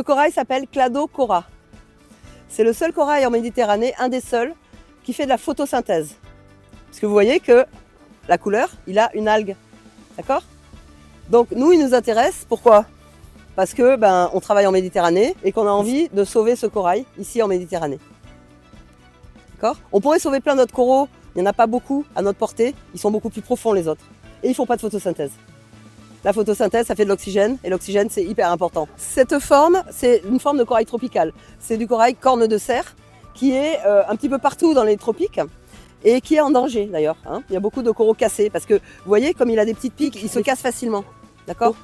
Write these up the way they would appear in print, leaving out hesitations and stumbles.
corail s'appelle Cladocora. C'est le seul corail en Méditerranée, un des seuls, qui fait de la photosynthèse. Parce que vous voyez que la couleur, il a une algue. D'accord? Donc nous, il nous intéresse. Pourquoi? Parce que on travaille en Méditerranée et qu'on a envie de sauver ce corail ici en Méditerranée. D'accord? On pourrait sauver plein d'autres coraux, il n'y en a pas beaucoup à notre portée, ils sont beaucoup plus profonds les autres. Et ils ne font pas de photosynthèse. La photosynthèse, ça fait de l'oxygène, et l'oxygène, c'est hyper important. Cette forme, c'est une forme de corail tropical. C'est du corail corne de cerf, qui est un petit peu partout dans les tropiques, et qui est en danger d'ailleurs. Il y a beaucoup de coraux cassés, parce que vous voyez, comme il a des petites piques, il se casse facilement. D'accord?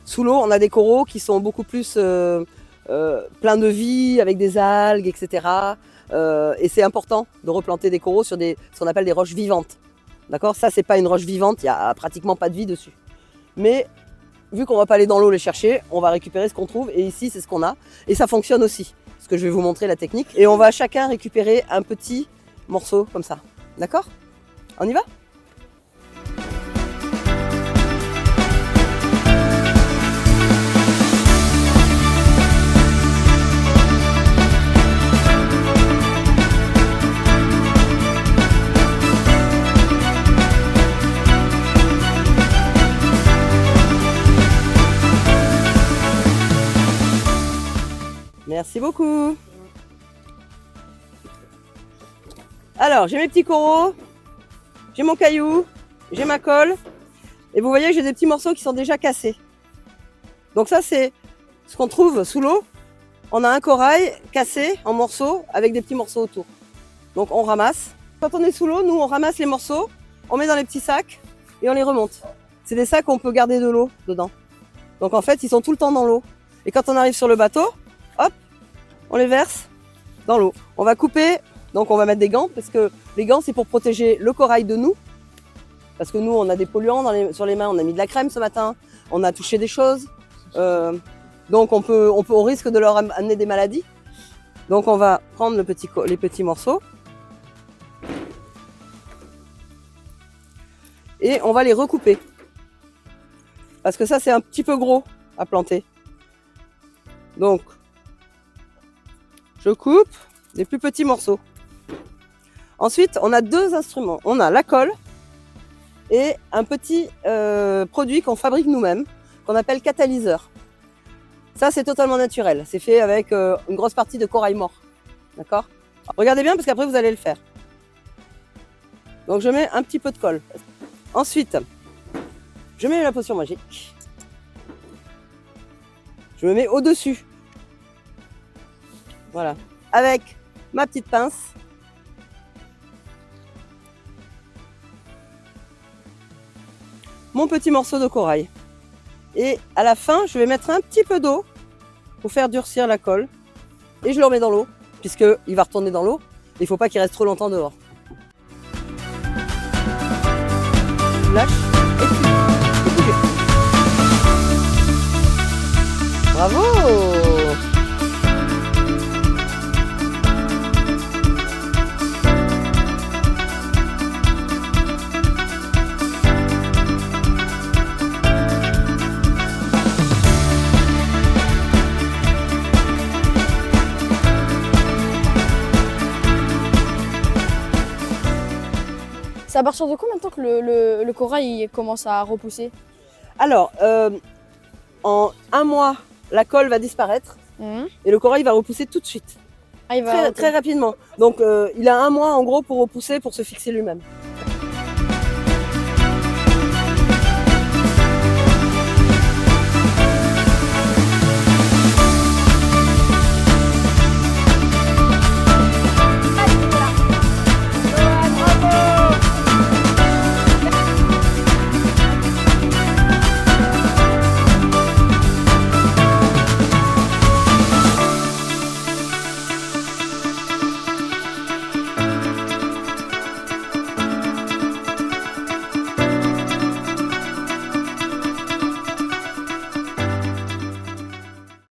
Sous l'eau, on a des coraux qui sont beaucoup plus pleins de vie, avec des algues, etc. Et c'est important de replanter des coraux sur ce qu'on appelle des roches vivantes. D'accord? Ça, c'est pas une roche vivante, il n'y a pratiquement pas de vie dessus. Mais vu qu'on ne va pas aller dans l'eau les chercher, on va récupérer ce qu'on trouve. Et ici, c'est ce qu'on a. Et ça fonctionne aussi. Parce que je vais vous montrer la technique. Et on va chacun récupérer un petit morceau comme ça. D'accord? On y va? Merci beaucoup. Alors, j'ai mes petits coraux, j'ai mon caillou, j'ai ma colle. Et vous voyez, j'ai des petits morceaux qui sont déjà cassés. Donc ça, c'est ce qu'on trouve sous l'eau. On a un corail cassé en morceaux avec des petits morceaux autour. Donc on ramasse. Quand on est sous l'eau, nous, on ramasse les morceaux, on met dans les petits sacs et on les remonte. C'est des sacs où on peut garder de l'eau dedans. Donc en fait, ils sont tout le temps dans l'eau. Et quand on arrive sur le bateau, hop, on les verse dans l'eau. On va couper, donc on va mettre des gants, parce que les gants, c'est pour protéger le corail de nous. Parce que nous, on a des polluants sur les mains, on a mis de la crème ce matin, on a touché des choses. Donc on risque de leur amener des maladies. Donc on va prendre les petits morceaux. Et on va les recouper. Parce que ça, c'est un petit peu gros à planter. Donc, je coupe des plus petits morceaux. Ensuite, on a deux instruments. On a la colle et un petit produit qu'on fabrique nous-mêmes, qu'on appelle catalyseur. Ça, c'est totalement naturel. C'est fait avec une grosse partie de corail mort. D'accord? Regardez bien parce qu'après, vous allez le faire. Donc, je mets un petit peu de colle. Ensuite, je mets la potion magique. Je me mets au-dessus. Voilà. Avec ma petite pince. Mon petit morceau de corail. Et à la fin, je vais mettre un petit peu d'eau pour faire durcir la colle. Et je le remets dans l'eau, puisqu'il va retourner dans l'eau. Il ne faut pas qu'il reste trop longtemps dehors. Lâche. Bravo! C'est à partir de combien de temps que le corail il commence à repousser? Alors, en un mois, la colle va disparaître et le corail va repousser tout de suite. Ah, il va très rapidement. Donc, il a un mois en gros pour repousser, pour se fixer lui-même.